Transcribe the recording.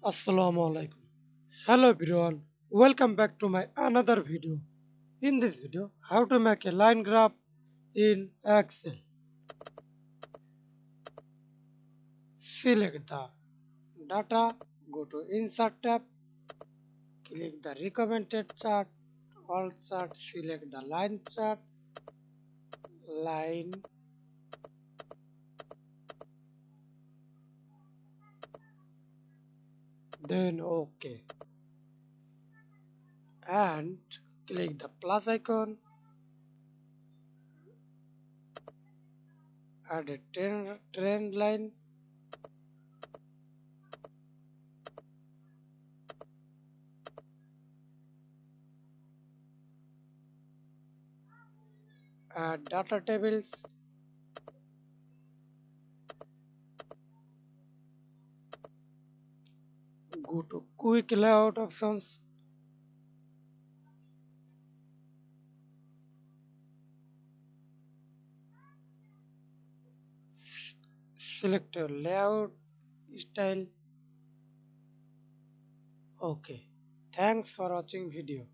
Assalamu alaikum. Hello everyone. Welcome back to my another video. In this video, how to make a line graph in Excel. Select the data, go to Insert tab, click the recommended chart, all chart, select the line chart, line, then OK, and click the plus icon, add a trend line. Add data tables, go to quick layout options, select your layout style. Okay, thanks for watching video.